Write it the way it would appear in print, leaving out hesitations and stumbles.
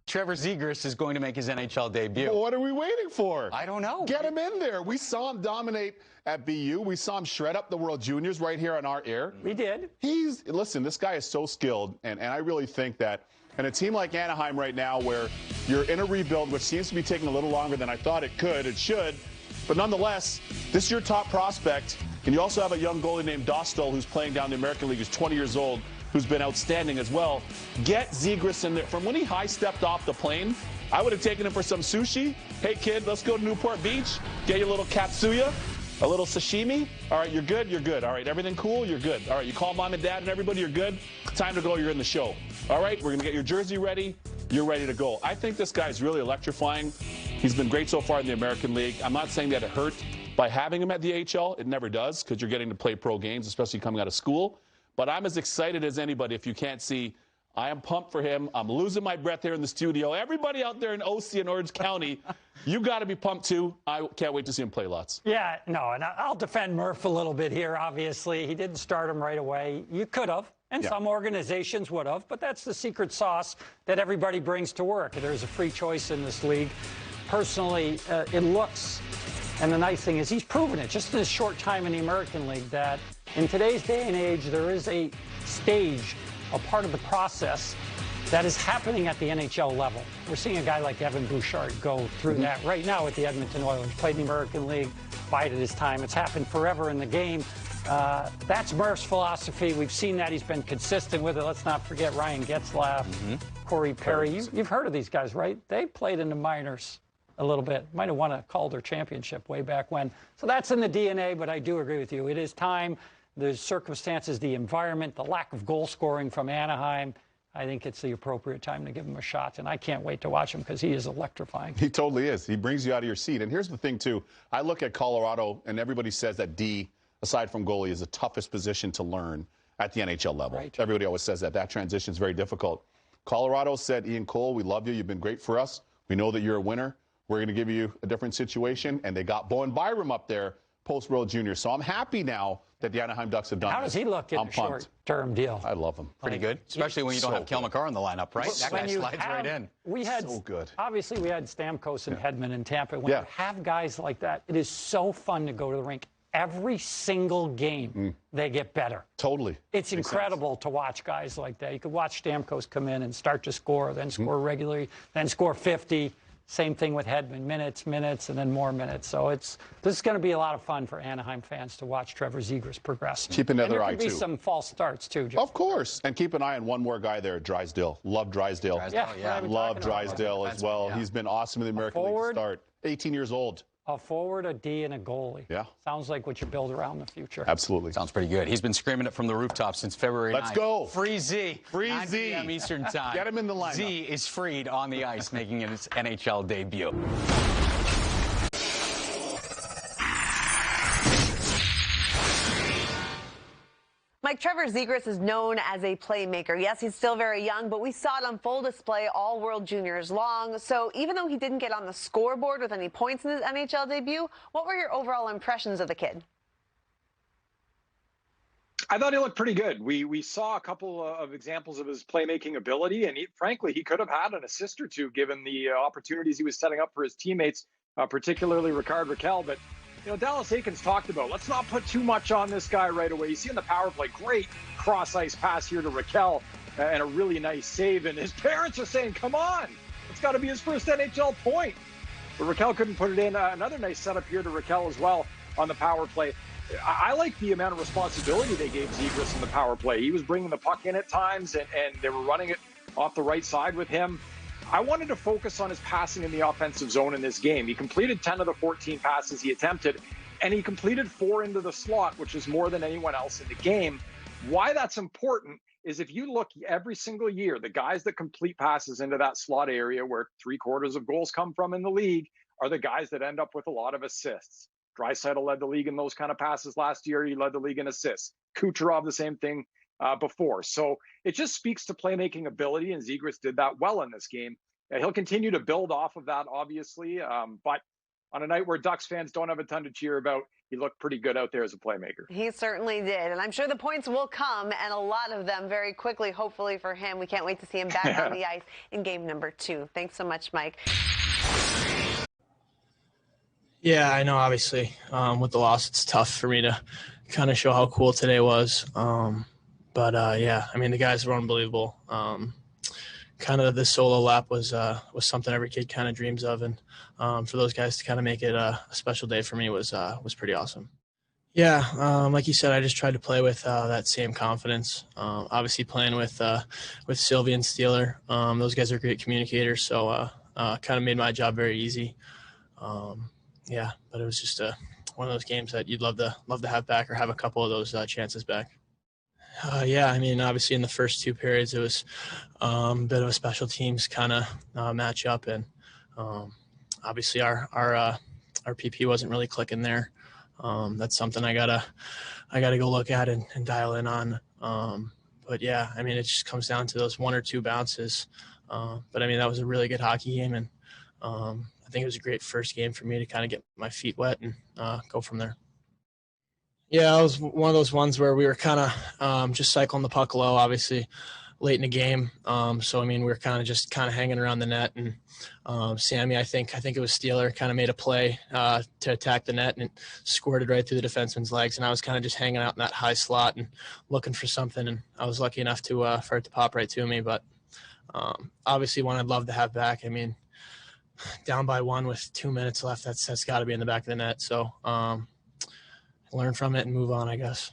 Trevor Zegras is going to make his NHL debut. Well, what are we waiting for? I don't know. Get him in there. We saw him dominate at BU. We saw him shred up the World Juniors right here on our air. We did. Listen, this guy is so skilled, and I really think that in a team like Anaheim right now where you're in a rebuild, which seems to be taking a little longer than I thought it should, but nonetheless, this is your top prospect, and you also have a young goalie named Dostal who's playing down the American League, who's 20 years old, who's been outstanding as well. Get Zegras in there. From when he high-stepped off the plane, I would have taken him for some sushi. Hey, kid, let's go to Newport Beach. Get you a little katsuya, a little sashimi. All right, you're good, you're good. All right, everything cool, you're good. All right, you call mom and dad and everybody, you're good. Time to go, you're in the show. All right, we're going to get your jersey ready. You're ready to go. I think this guy's really electrifying. He's been great so far in the American League. I'm not saying that it hurt by having him at the AHL. It never does, because you're getting to play pro games, especially coming out of school. But I'm as excited as anybody. If you can't see, I am pumped for him. I'm losing my breath here in the studio. Everybody out there in OC and Orange County, you got to be pumped too. I can't wait to see him play lots. Yeah, no, and I'll defend Murph a little bit here, obviously. He didn't start him right away. You could have, and some organizations would have, but that's the secret sauce that everybody brings to work. There's a free choice in this league. Personally, it looks, and the nice thing is he's proven it just in his short time in the American League that in today's day and age, there is a stage, a part of the process that is happening at the NHL level. We're seeing a guy like Evan Bouchard go through that right now with the Edmonton Oilers. Played in the American League, bided his time. It's happened forever in the game. That's Murph's philosophy. We've seen that. He's been consistent with it. Let's not forget Ryan Getzlaf, Corey Perry. You've heard of these guys, right? They played in the minors a little bit. Might have won a Calder championship way back when. So that's in the DNA, but I do agree with you. It is time. The circumstances, the environment, the lack of goal scoring from Anaheim, I think it's the appropriate time to give him a shot. And I can't wait to watch him because he is electrifying. He totally is. He brings you out of your seat. And here's the thing, too. I look at Colorado, and everybody says that D, aside from goalie, is the toughest position to learn at the NHL level. Right. Everybody always says that. That transition is very difficult. Colorado said, Ian Cole, we love you. You've been great for us. We know that you're a winner. We're going to give you a different situation. And they got Bowen Byram up there post-World Junior. So I'm happy now that the Anaheim Ducks have done How does he look in a short-term deal? I love him. Pretty good, especially when you don't have Kel McCarr in the lineup, right? That guy slides right in. We had, so good. Obviously, we had Stamkos and Hedman in Tampa. When you have guys like that, it is so fun to go to the rink. Every single game, they get better. Totally. It's incredible to watch guys like that. You could watch Stamkos come in and start to score, then score regularly, then score 50. Same thing with Hedman, minutes, and then more minutes. So this is going to be a lot of fun for Anaheim fans to watch Trevor Zegras progress. Keep another eye, too. There could be some false starts, too, Joe. Of course. And keep an eye on one more guy there, Drysdale. Love Drysdale. Love Drysdale as well. Yeah. He's been awesome in the American League to start. 18 years old. A forward, a D, and a goalie. Yeah. Sounds like what you build around the future. Absolutely. Sounds pretty good. He's been screaming it from the rooftops since February 9th. Let's go. Free Z. Free 9 Z. p.m. Eastern Time. Get him in the lineup. Z is freed on the ice, making its NHL debut. Mike, Trevor Zegras is known as a playmaker. Yes, he's still very young, but we saw it on full display all World Juniors long. So even though he didn't get on the scoreboard with any points in his NHL debut, what were your overall impressions of the kid? I thought he looked pretty good. We saw a couple of examples of his playmaking ability, and frankly, he could have had an assist or two given the opportunities he was setting up for his teammates, particularly Rickard Rakell. But Dallas Eakins talked about, let's not put too much on this guy right away. You see in the power play, great cross-ice pass here to Rakell and a really nice save. And his parents are saying, come on, it's got to be his first NHL point. But Rakell couldn't put it in. Another nice setup here to Rakell as well on the power play. I like the amount of responsibility they gave Zegras in the power play. He was bringing the puck in at times, and they were running it off the right side with him. I wanted to focus on his passing in the offensive zone in this game. He completed 10 of the 14 passes he attempted, and he completed 4 into the slot, which is more than anyone else in the game. Why that's important is if you look every single year, the guys that complete passes into that slot area where 3/4 of goals come from in the league are the guys that end up with a lot of assists. Draisaitl led the league in those kind of passes last year. He led the league in assists. Kucherov, the same thing before. So it just speaks to playmaking ability, and Zegras did that well in this game. He'll continue to build off of that, obviously, but on a night where Ducks fans don't have a ton to cheer about, he looked pretty good out there as a playmaker. He certainly did. And I'm sure the points will come, and a lot of them very quickly, hopefully for him. We can't wait to see him back on the ice in game number 2. Thanks so much, Mike. Yeah, I know, obviously, with the loss, it's tough for me to kind of show how cool today was. Yeah, I mean, the guys were unbelievable. Kind of this solo lap was something every kid kind of dreams of, and for those guys to kind of make it a special day for me was pretty awesome. Yeah, like you said, I just tried to play with that same confidence. Obviously, playing with Sylvie and Steeler, those guys are great communicators, so kind of made my job very easy. Yeah, but it was just one of those games that you'd love to have back, or have a couple of those chances back. Yeah, I mean, obviously in the first 2 periods, it was a bit of a special teams kind of matchup, and obviously our PP wasn't really clicking there. That's something I gotta go look at and dial in on. But yeah, I mean, it just comes down to those 1 or 2 bounces. But I mean, that was a really good hockey game, and I think it was a great first game for me to kind of get my feet wet and go from there. Yeah, it was one of those ones where we were kind of just cycling the puck low, obviously late in the game. So I mean, we were kind of hanging around the net, and Sammy, I think it was Steeler, kind of made a play to attack the net and squirted right through the defenseman's legs. And I was kind of just hanging out in that high slot and looking for something. And I was lucky enough for it to pop right to me. But obviously, one I'd love to have back. I mean, down by 1 with 2 minutes left, that's got to be in the back of the net. So learn from it and move on, I guess.